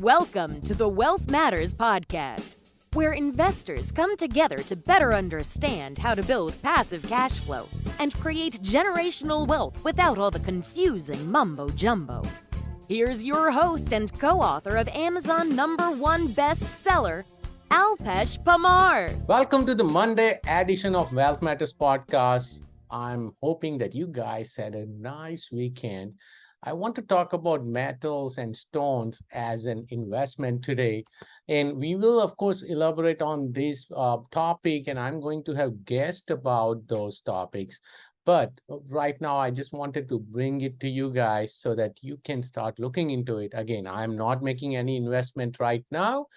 Welcome to the Wealth Matters podcast, where investors come together to better understand how to build passive cash flow and create generational wealth without all the confusing mumbo-jumbo. Here's your host and co-author of Amazon #1 bestseller, Alpesh Parmar. Welcome to the Monday edition of Wealth Matters podcast. I'm hoping that you guys had a nice weekend. I want to talk about metals and stones as an investment today. And we will, of course, elaborate on this topic, and I'm going to have guests about those topics. But right now, I just wanted to bring it to you guys so that you can start looking into it. Again, I'm not making any investment right now,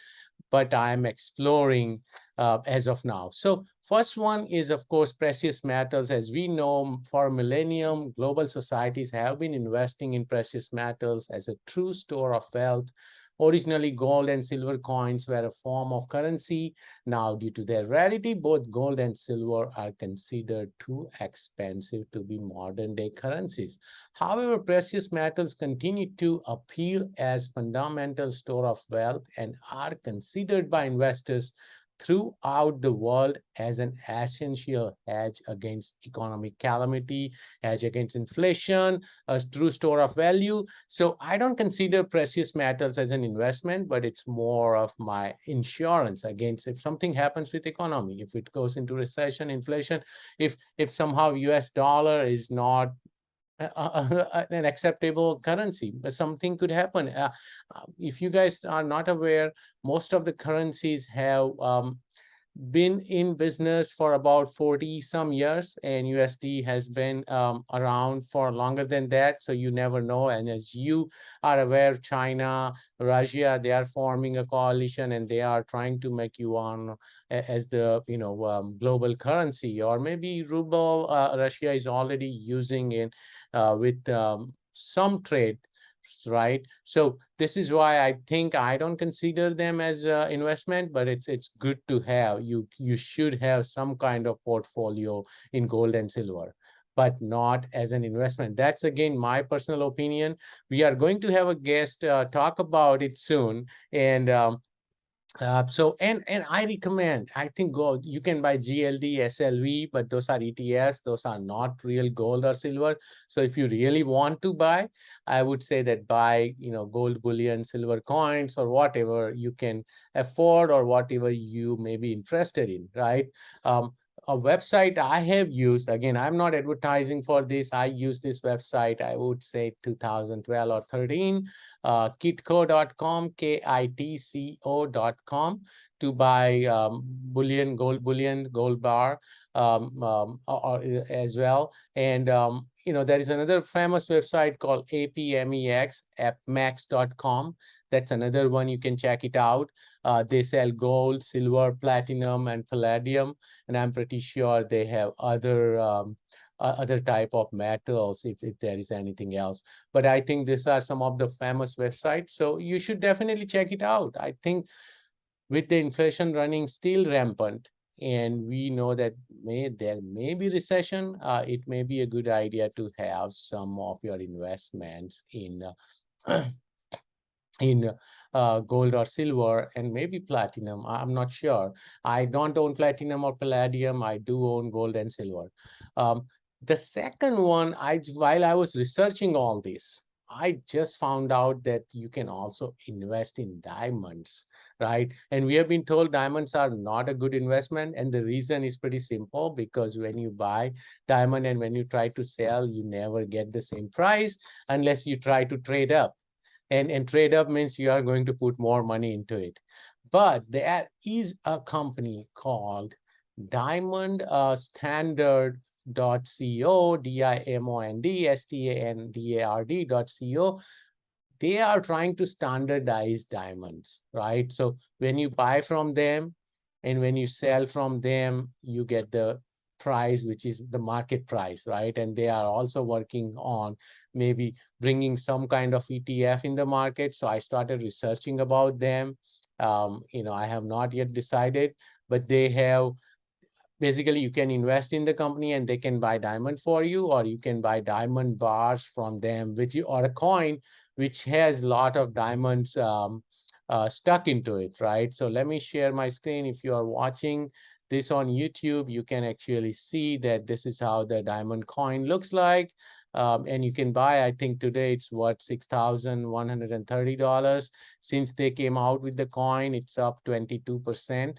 but I'm exploring as of now. So first one is, of course, precious metals. As we know, for millennium, global societies have been investing in precious metals as a true store of wealth. Originally, gold and silver coins were a form of currency. Now, due to their rarity, both gold and silver are considered too expensive to be modern-day currencies. However, precious metals continue to appeal as fundamental store of wealth and are considered by investors throughout the world as an essential hedge against economic calamity, hedge against inflation, a true store of value. So I don't consider precious metals as an investment, but it's more of my insurance against if something happens with economy, if it goes into recession, inflation, if somehow US dollar is not an acceptable currency, but something could happen. If you guys are not aware, most of the currencies have been in business for about 40 some years, and USD has been around for longer than that. So you never know. And as you are aware, China, Russia, they are forming a coalition and they are trying to make yuan as the global currency, or maybe ruble. Russia is already using it with some trade, right? So this is why I think I don't consider them as an investment, but it's good to have. You should have some kind of portfolio in gold and silver, but not as an investment. That's again my personal opinion. We are going to have a guest talk about it soon, and and I recommend, I think gold, you can buy GLD, SLV, but those are ETFs. Those are not real gold or silver. So if you really want to buy, I would say that buy, gold bullion, silver coins, or whatever you can afford or whatever you may be interested in, right? A website I have used, again, I'm not advertising for this. I use this website, I would say 2012 or 13, kitco.com, kitco.com, to buy bullion, gold bar, or as well. And, there is another famous website called APMEX, appmax.com. That's another one. You can check it out. They sell gold, silver, platinum, and palladium. And I'm pretty sure they have other type of metals if there is anything else. But I think these are some of the famous websites. So you should definitely check it out. I think with the inflation running still rampant, and we know that there may be recession, it may be a good idea to have some of your investments in gold or silver, and maybe platinum. I'm not sure. I don't own platinum or palladium. I do own gold and silver. The second one, while I was researching all this, I just found out that you can also invest in diamonds, right? And we have been told diamonds are not a good investment. And the reason is pretty simple, because when you buy diamond and when you try to sell, you never get the same price unless you try to trade up. And trade up means you are going to put more money into it. But there is a company called Diamond Standard .co, DIMOND, They are trying to standardize diamonds, right? So when you buy from them and when you sell from them, you get the price, which is the market price, right? And they are also working on maybe bringing some kind of ETF in the market. So I started researching about them. I have not yet decided, but they have basically you can invest in the company and they can buy diamond for you, or you can buy diamond bars from them, or a coin which has a lot of diamonds stuck into it, right? So let me share my screen. If you are watching this on YouTube, you can actually see that this is how the diamond coin looks like. And you can buy, I think today it's what, $6,130. Since they came out with the coin, it's up 22%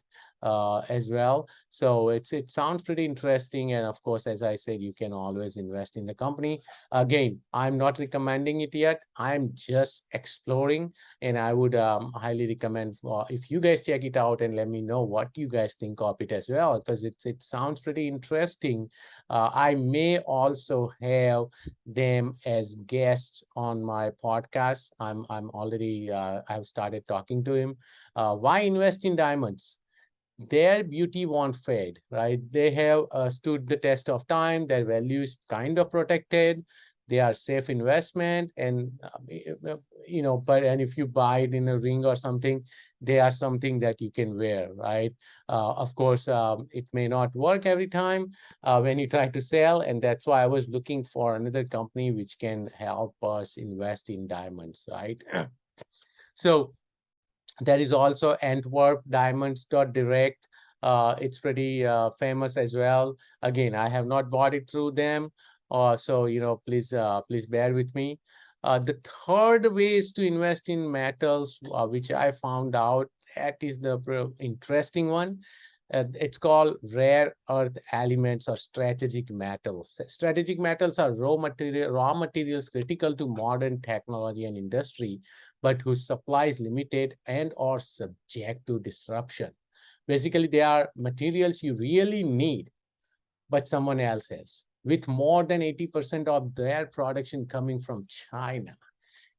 as well. So it sounds pretty interesting. And of course, as I said, you can always invest in the company. Again, I'm not recommending it yet. I'm just exploring, and I would highly recommend if you guys check it out and let me know what you guys think of it as well, because it sounds pretty interesting. I may also have them as guests on my podcast. I'm already I've started talking to him. Why invest in diamonds? Their beauty won't fade, right? They have stood the test of time. Their value is kind of protected. They are safe investment, and but and if you buy it in a ring or something, they are something that you can wear, right? Of course, it may not work every time when you try to sell, and that's why I was looking for another company which can help us invest in diamonds, right? So there is also Antwerp Diamonds.direct. It's pretty famous as well. Again, I have not bought it through them. So, please bear with me. The third way is to invest in metals, which I found out that is the interesting one. It's called rare earth elements or strategic metals. Strategic metals are raw materials critical to modern technology and industry, but whose supply is limited and or subject to disruption. Basically, they are materials you really need, but someone else has. With more than 80% of their production coming from China,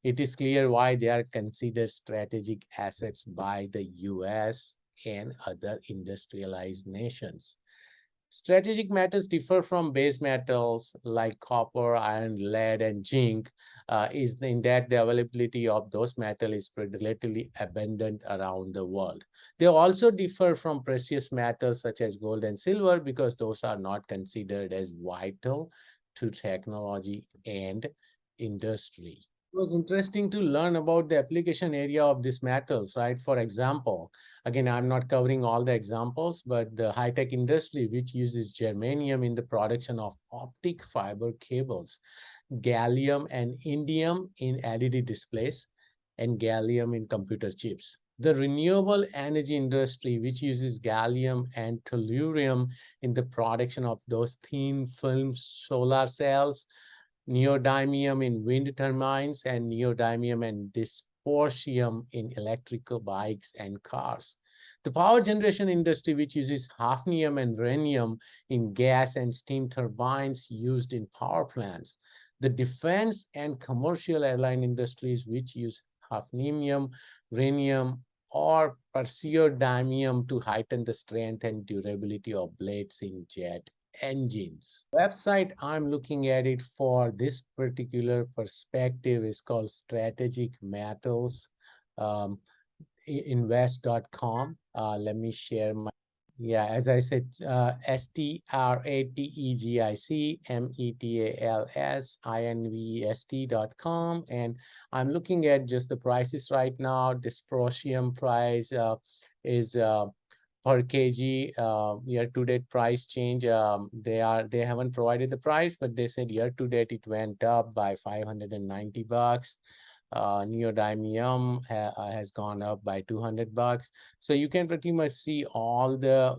it is clear why they are considered strategic assets by the US and other industrialized nations. Strategic metals differ from base metals like copper, iron, lead, and zinc, is in that the availability of those metals is relatively abundant around the world. They also differ from precious metals such as gold and silver because those are not considered as vital to technology and industry. It was interesting to learn about the application area of these metals, right? For example, again, I'm not covering all the examples, but the high-tech industry, which uses germanium in the production of optic fiber cables, gallium and indium in LED displays, and gallium in computer chips. The renewable energy industry, which uses gallium and tellurium in the production of those thin film solar cells, neodymium in wind turbines, and neodymium and dysprosium in electrical bikes and cars. The power generation industry, which uses hafnium and rhenium in gas and steam turbines used in power plants. The defense and commercial airline industries, which use hafnium, rhenium, or praseodymium to heighten the strength and durability of blades in jet engines. Website I'm looking at it for this particular perspective is called Strategic Metals Invest.com. Let me share my, yeah, as I said, strategicmetalsinvest.com. And I'm looking at just the prices right now. Dysprosium price is per kg year-to-date price change. They haven't provided the price, but they said year-to-date it went up by $590. Neodymium has gone up by $200. So you can pretty much see all the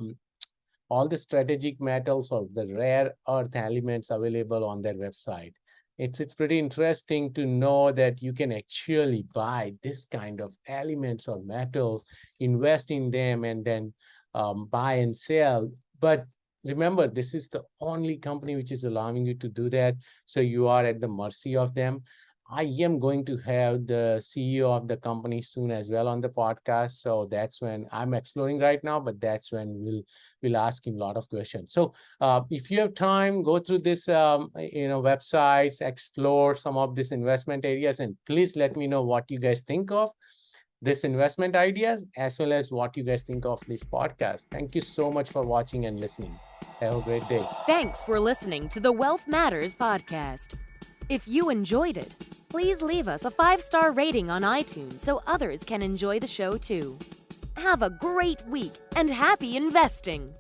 strategic metals or the rare earth elements available on their website. It's pretty interesting to know that you can actually buy this kind of elements or metals, invest in them, and then buy and sell. But remember, this is the only company which is allowing you to do that. So you are at the mercy of them. I am going to have the CEO of the company soon as well on the podcast. So that's when I'm exploring right now, but that's when we'll ask him a lot of questions. So if you have time, go through this websites, explore some of these investment areas, and please let me know what you guys think of this investment ideas, as well as what you guys think of this podcast. Thank you so much for watching and listening. Have a great day. Thanks for listening to the Wealth Matters podcast. If you enjoyed it, please leave us a 5-star rating on iTunes so others can enjoy the show too. Have a great week and happy investing!